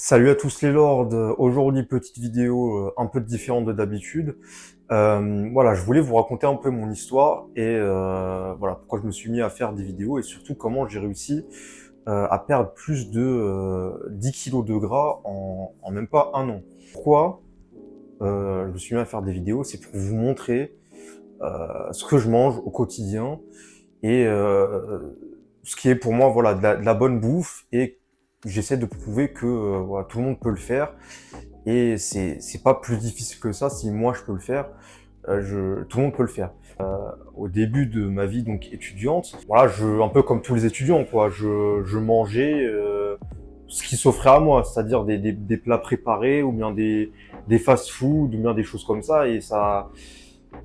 Salut à tous les lords, aujourd'hui petite vidéo un peu différente de d'habitude. Voilà, je voulais vous raconter un peu mon histoire et voilà pourquoi je me suis mis à faire des vidéos et surtout comment j'ai réussi à perdre plus de 10 kilos de gras en même pas un an. Pourquoi je me suis mis à faire des vidéos? C'est pour vous montrer ce que je mange au quotidien et ce qui est pour moi voilà de la bonne bouffe, et j'essaie de prouver que voilà, tout le monde peut le faire. Et c'est pas plus difficile que ça. Si moi je peux le faire, tout le monde peut le faire. Au début de ma vie donc étudiante, voilà, un peu comme tous les étudiants quoi, je mangeais ce qui s'offrait à moi, c'est-à-dire des plats préparés ou bien des fast-food ou bien des choses comme ça, et ça,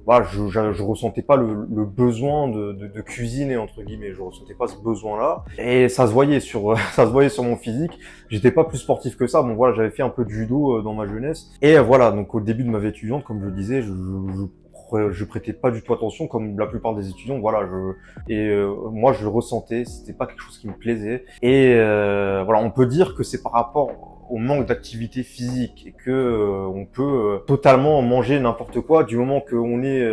voilà, je ressentais pas le besoin de cuisiner entre guillemets, je ressentais pas ce besoin-là, et ça se voyait sur ça se voyait sur mon physique. J'étais pas plus sportif que ça. Bon voilà, j'avais fait un peu de judo dans ma jeunesse, et voilà, donc au début de ma vie étudiante, comme je le disais, je prêtais pas du tout attention comme la plupart des étudiants. Voilà, moi je le ressentais, c'était pas quelque chose qui me plaisait, et voilà, on peut dire que c'est par rapport au manque d'activité physique et que on peut totalement manger n'importe quoi du moment qu'on est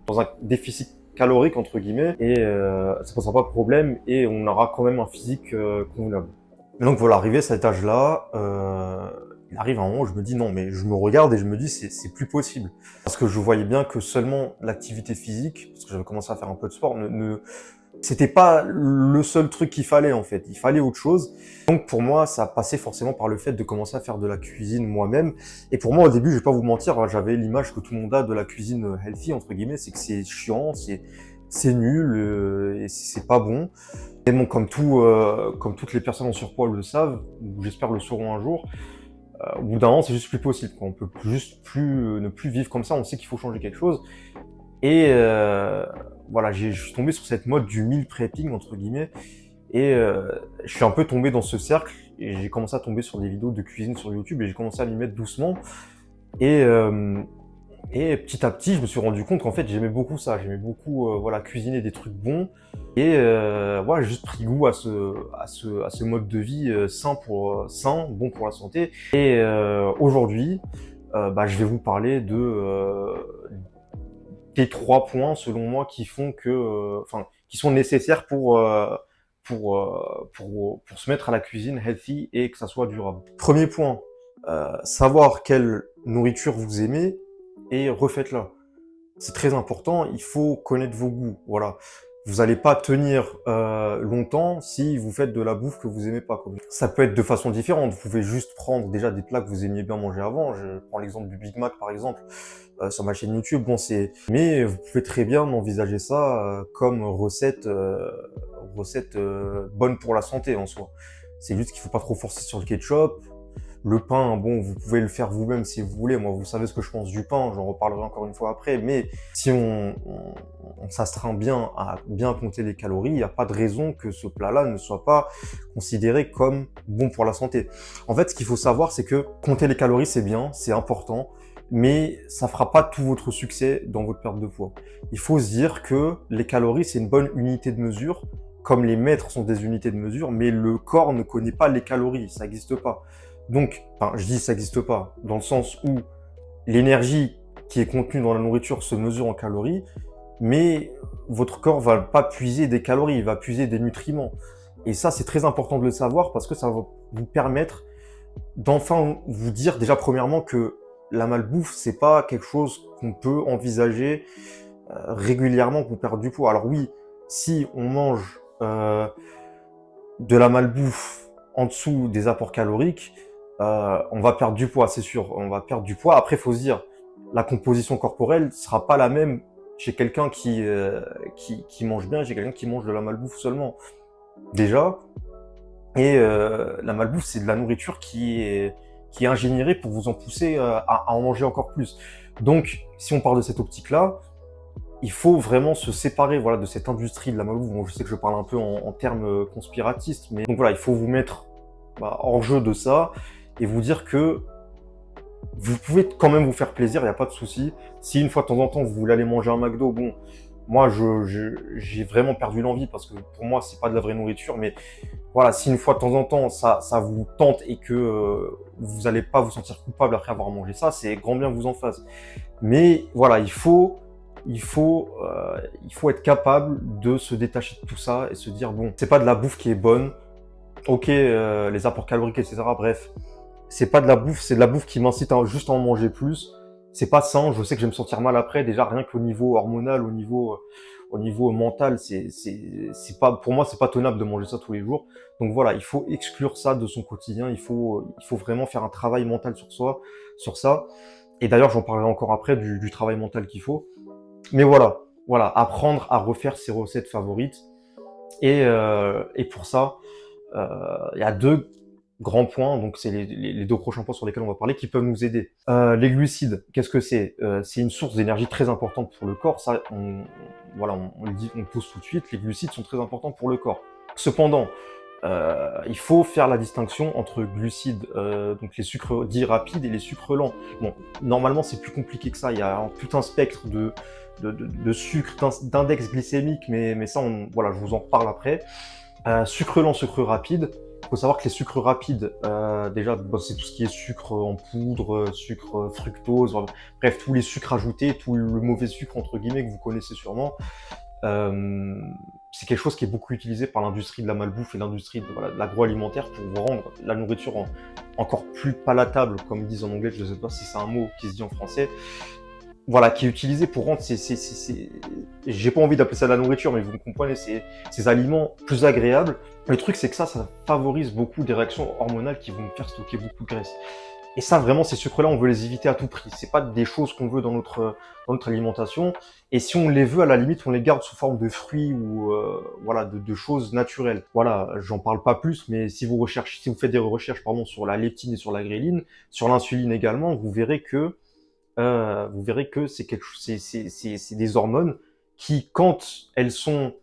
dans un déficit calorique entre guillemets, et ça posera pas de problème et on aura quand même un physique convenable. Et donc voilà, arrivé à cet âge-là, il arrive un moment où je me dis non, mais je me regarde et je me dis c'est plus possible, parce que je voyais bien que seulement l'activité physique, parce que j'avais commencé à faire un peu de sport, c'était pas le seul truc qu'il fallait en fait, il fallait autre chose. Donc pour moi, ça passait forcément par le fait de commencer à faire de la cuisine moi-même. Et pour moi, au début, je vais pas vous mentir, hein, j'avais l'image que tout le monde a de la cuisine healthy entre guillemets, c'est que c'est chiant, c'est nul et c'est pas bon. Et bon, comme toutes les personnes en surpoids le savent, ou j'espère le sauront un jour, au bout d'un moment, c'est juste plus possible, quoi. On peut juste plus ne plus vivre comme ça. On sait qu'il faut changer quelque chose. Et voilà, je suis tombé sur cette mode du meal prepping entre guillemets, et je suis un peu tombé dans ce cercle et j'ai commencé à tomber sur des vidéos de cuisine sur YouTube et j'ai commencé à m'y mettre doucement. Et et petit à petit, je me suis rendu compte qu'en fait, j'aimais beaucoup ça. J'aimais beaucoup voilà, cuisiner des trucs bons. Et voilà, j'ai juste pris goût à ce mode de vie sain, bon pour la santé. Et aujourd'hui, bah, je vais vous parler des 3 points selon moi qui font que, enfin, qui sont nécessaires pour se mettre à la cuisine healthy et que ça soit durable. Premier point, savoir quelle nourriture vous aimez et refaites-la. C'est très important, il faut connaître vos goûts, voilà. Vous allez pas tenir longtemps si vous faites de la bouffe que vous aimez pas, quoi. Ça peut être de façon différente, vous pouvez juste prendre déjà des plats que vous aimiez bien manger avant. Je prends l'exemple du Big Mac par exemple, sur ma chaîne YouTube. Bon, mais vous pouvez très bien envisager ça comme recette bonne pour la santé en soi. C'est juste qu'il faut pas trop forcer sur le ketchup. Le pain, bon, vous pouvez le faire vous-même si vous voulez. Moi, vous savez ce que je pense du pain, j'en reparlerai encore une fois après. Mais si on s'astreint bien à bien compter les calories, il n'y a pas de raison que ce plat-là ne soit pas considéré comme bon pour la santé. En fait, ce qu'il faut savoir, c'est que compter les calories, c'est bien, c'est important, mais ça fera pas tout votre succès dans votre perte de poids. Il faut se dire que les calories, c'est une bonne unité de mesure, comme les mètres sont des unités de mesure, mais le corps ne connaît pas les calories, ça n'existe pas. Donc, enfin, je dis ça n'existe pas, dans le sens où l'énergie qui est contenue dans la nourriture se mesure en calories, mais votre corps va pas puiser des calories, il va puiser des nutriments. Et ça, c'est très important de le savoir parce que ça va vous permettre d'enfin vous dire déjà premièrement que la malbouffe, c'est pas quelque chose qu'on peut envisager régulièrement pour perdre du poids. Alors oui, si on mange de la malbouffe en dessous des apports caloriques, on va perdre du poids, c'est sûr. On va perdre du poids. Après, il faut se dire, la composition corporelle sera pas la même chez quelqu'un qui mange bien et chez quelqu'un qui mange de la malbouffe seulement. Déjà, et la malbouffe, c'est de la nourriture qui est ingénierée pour vous en pousser à en manger encore plus. Donc, si on parle de cette optique-là, il faut vraiment se séparer voilà, de cette industrie de la malbouffe. Bon, je sais que je parle un peu en termes conspiratistes, mais donc voilà, il faut vous mettre hors jeu de ça et vous dire que vous pouvez quand même vous faire plaisir, il n'y a pas de souci. Si une fois de temps en temps vous voulez aller manger un McDo, bon, moi, j'ai vraiment perdu l'envie parce que pour moi, c'est pas de la vraie nourriture. Mais voilà, si une fois de temps en temps, ça vous tente et que vous n'allez pas vous sentir coupable après avoir mangé ça, c'est grand bien vous en fasse. Mais voilà, il faut être capable de se détacher de tout ça et se dire, bon, c'est pas de la bouffe qui est bonne. Ok, les apports caloriques, etc. Bref, c'est pas de la bouffe, c'est de la bouffe qui m'incite à juste à en manger plus. C'est pas sain, je sais que je vais me sentir mal après, déjà rien qu'au niveau hormonal, au niveau mental, c'est pas, pour moi, c'est pas tenable de manger ça tous les jours. Donc voilà, il faut exclure ça de son quotidien, il faut vraiment faire un travail mental sur soi, sur ça. Et d'ailleurs, j'en parlerai encore après du travail mental qu'il faut. Mais voilà, voilà, apprendre à refaire ses recettes favorites. Et pour ça, il y a deux grands points, donc c'est les deux prochains points sur lesquels on va parler, qui peuvent nous aider. Les glucides, qu'est-ce que c'est? C'est une source d'énergie très importante pour le corps. Ça, voilà, on le dit, on le pose tout de suite. Les glucides sont très importants pour le corps. Cependant, il faut faire la distinction entre glucides, donc les sucres dits rapides et les sucres lents. Bon, normalement, c'est plus compliqué que ça. Il y a tout un spectre de sucres, d'index glycémique, mais ça, voilà, je vous en reparle après. Sucre lent, sucre rapide. Il faut savoir que les sucres rapides, déjà, bah, c'est tout ce qui est sucre en poudre, sucre fructose, bref, tous les sucres ajoutés, tout le mauvais sucre, entre guillemets, que vous connaissez sûrement. Euh, c'est quelque chose qui est beaucoup utilisé par l'industrie de la malbouffe et l'industrie de, voilà, de l'agroalimentaire pour vous rendre la nourriture encore plus palatable, comme ils disent en anglais, je ne sais pas si c'est un mot qui se dit en français. Voilà, qui est utilisé pour rendre j'ai pas envie d'appeler ça de la nourriture, mais vous me comprenez, ces aliments plus agréables. Le truc, c'est que ça favorise beaucoup des réactions hormonales qui vont nous faire stocker beaucoup de graisse. Et ça, vraiment, ces sucres-là, on veut les éviter à tout prix. C'est pas des choses qu'on veut dans notre alimentation. Et si on les veut, à la limite, on les garde sous forme de fruits ou voilà, de choses naturelles. Voilà, j'en parle pas plus, mais si vous recherchez, si vous faites des recherches, pardon, sur la leptine et sur la gréline, sur l'insuline également, vous verrez que c'est quelque chose, c'est des hormones qui, quand elles sont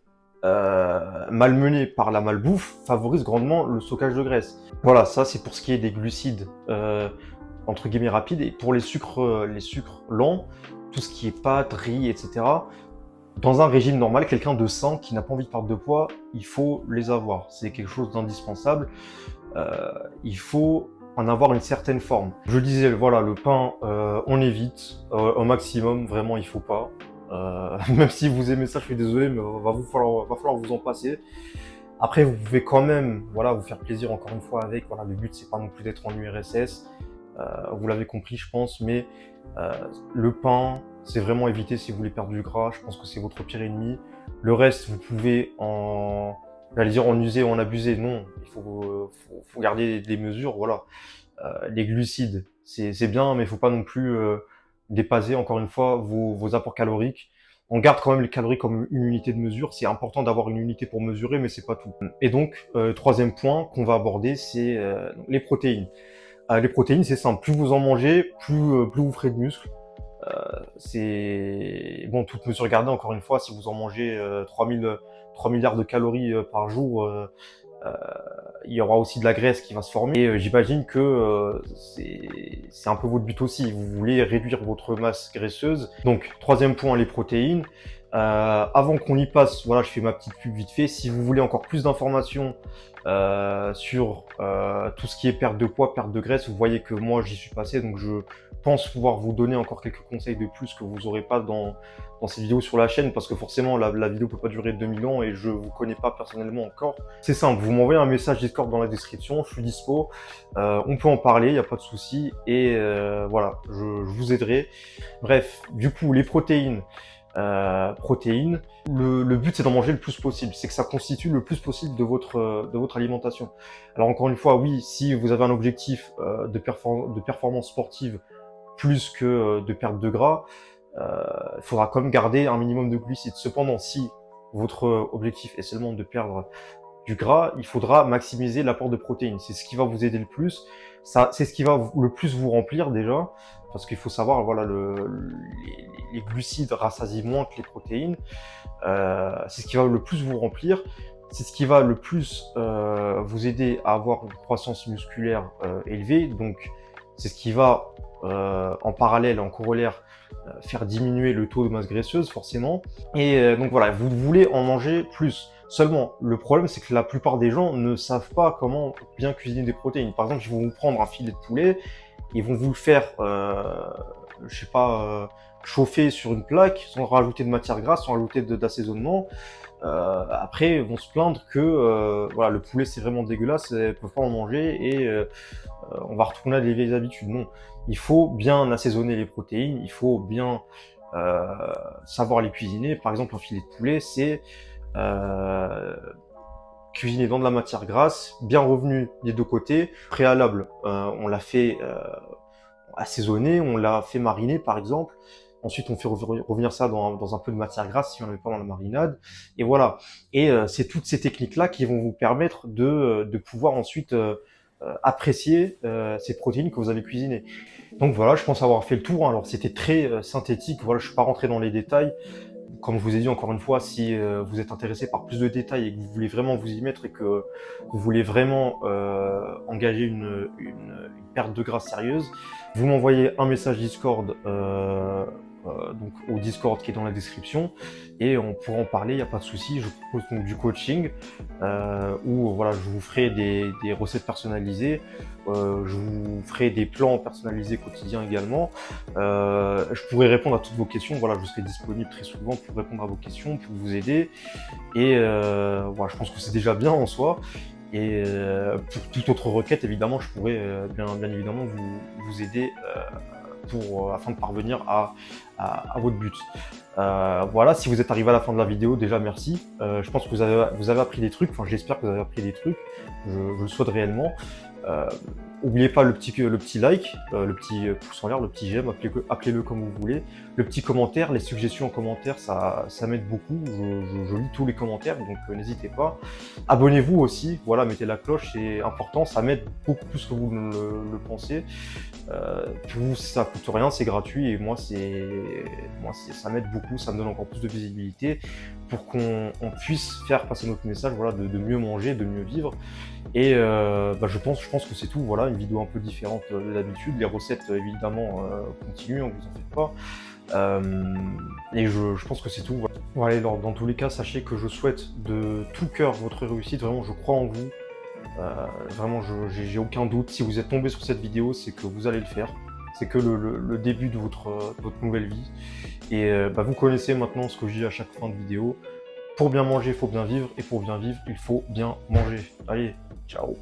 malmenées par la malbouffe, favorisent grandement le stockage de graisse. Voilà, ça c'est pour ce qui est des glucides entre guillemets rapides. Et pour les sucres lents, tout ce qui est pâtes, riz, etc. Dans un régime normal, quelqu'un de sain qui n'a pas envie de perdre de poids, il faut les avoir. C'est quelque chose d'indispensable. Il faut en avoir une certaine forme. Je disais, voilà, le pain, on évite au maximum, vraiment il faut pas. Même si vous aimez ça, je suis désolé, mais va falloir vous en passer. Après, vous pouvez quand même, voilà, vous faire plaisir encore une fois avec. Voilà, le but c'est pas non plus d'être en URSS. Vous l'avez compris, je pense, mais euh, le pain, c'est vraiment éviter si vous voulez perdre du gras. Je pense que c'est votre pire ennemi. Le reste, vous pouvez j'allais dire en user ou en abuser. Non, il faut garder des mesures. Voilà, les glucides, c'est bien, mais il faut pas non plus dépasser encore une fois vos apports caloriques. On garde quand même les calories comme une unité de mesure. C'est important d'avoir une unité pour mesurer, mais c'est pas tout. Et donc, troisième point qu'on va aborder, c'est les protéines. Les protéines, c'est simple. Plus vous en mangez, plus vous ferez de muscles. C'est bon, toute mesure gardée, encore une fois, si vous en mangez 3 milliards de calories par jour, euh, il y aura aussi de la graisse qui va se former. Et j'imagine que c'est un peu votre but aussi. Vous voulez réduire votre masse graisseuse. Donc, troisième point, les protéines. Avant qu'on y passe, voilà, je fais ma petite pub vite fait. Si vous voulez encore plus d'informations sur tout ce qui est perte de poids, perte de graisse, vous voyez que moi j'y suis passé, donc je pense pouvoir vous donner encore quelques conseils de plus que vous n'aurez pas dans ces vidéos sur la chaîne, parce que forcément la vidéo peut pas durer 2000 ans et je vous connais pas personnellement encore. C'est simple, vous m'envoyez un message Discord dans la description, je suis dispo, on peut en parler, il n'y a pas de souci, et voilà, je vous aiderai. Bref, du coup, les protéines. Le but c'est d'en manger le plus possible, c'est que ça constitue le plus possible de votre alimentation. Alors encore une fois, oui, si vous avez un objectif de performance sportive plus que de perte de gras, il faudra quand même garder un minimum de glucides. Cependant, si votre objectif est seulement de perdre du gras, il faudra maximiser l'apport de protéines. C'est ce qui va vous aider le plus. Ça, c'est ce qui va le plus vous remplir déjà, parce qu'il faut savoir, voilà, les glucides rassasient moins que les protéines. C'est ce qui va le plus vous remplir. C'est ce qui va le plus vous aider à avoir une croissance musculaire élevée. Donc, c'est ce qui va en parallèle, en corollaire, faire diminuer le taux de masse graisseuse forcément. Et donc voilà, vous voulez en manger plus. Seulement, le problème, c'est que la plupart des gens ne savent pas comment bien cuisiner des protéines. Par exemple, ils vont vous prendre un filet de poulet, ils vont vous le faire, je sais pas, chauffer sur une plaque, sans rajouter de matière grasse, sans rajouter d'assaisonnement. Après, ils vont se plaindre que voilà, le poulet c'est vraiment dégueulasse, ils ne peuvent pas en manger et on va retourner à des vieilles habitudes. Non, il faut bien assaisonner les protéines, il faut bien euh, savoir les cuisiner. Par exemple, un filet de poulet, c'est cuisiné dans de la matière grasse, bien revenu des deux côtés, préalable. On l'a fait assaisonner, on l'a fait mariner par exemple. Ensuite, on fait revenir ça dans un peu de matière grasse si on n'avait pas dans la marinade. Et voilà. Et c'est toutes ces techniques-là qui vont vous permettre de pouvoir ensuite apprécier ces protéines que vous avez cuisinées. Donc voilà, je pense avoir fait le tour. Alors c'était très synthétique. Voilà, je suis pas rentré dans les détails. Comme je vous ai dit encore une fois, si vous êtes intéressé par plus de détails et que vous voulez vraiment vous y mettre et que vous voulez vraiment engager une perte de gras sérieuse, vous m'envoyez un message Discord donc au Discord qui est dans la description et on pourra en parler, il n'y a pas de souci. Je propose donc du coaching où voilà, je vous ferai des recettes personnalisées, je vous ferai des plans personnalisés quotidiens également. Je pourrai répondre à toutes vos questions. Voilà, je serai disponible très souvent pour répondre à vos questions, pour vous aider. Et voilà, je pense que c'est déjà bien en soi. Et pour toute autre requête, évidemment, je pourrais bien évidemment vous aider afin de parvenir à votre but. Voilà, si vous êtes arrivé à la fin de la vidéo, déjà merci. Je pense que vous avez appris des trucs, enfin j'espère que vous avez appris des trucs, je le souhaite réellement. N'oubliez pas le petit like, le petit pouce en l'air, le petit j'aime, appelez-le comme vous voulez. Le petit commentaire, les suggestions en commentaire, ça m'aide beaucoup. Je lis tous les commentaires, donc n'hésitez pas. Abonnez-vous aussi, voilà, mettez la cloche, c'est important, ça m'aide beaucoup plus que vous ne le pensez. Pour vous, ça coûte rien, c'est gratuit et moi, ça m'aide beaucoup, ça me donne encore plus de visibilité pour qu'on puisse faire passer notre message, voilà, de mieux manger, de mieux vivre. Et je pense que c'est tout. Voilà, une vidéo un peu différente de d'habitude. Les recettes, évidemment, continuent, hein, vous en faites pas. Et je pense que c'est tout. Voilà, dans tous les cas, sachez que je souhaite de tout cœur votre réussite. Vraiment, je crois en vous. Vraiment, j'ai aucun doute. Si vous êtes tombé sur cette vidéo, c'est que vous allez le faire. C'est que le début de votre nouvelle vie. Et vous connaissez maintenant ce que je dis à chaque fin de vidéo. Pour bien manger, il faut bien vivre. Et pour bien vivre, il faut bien manger. Allez, ciao.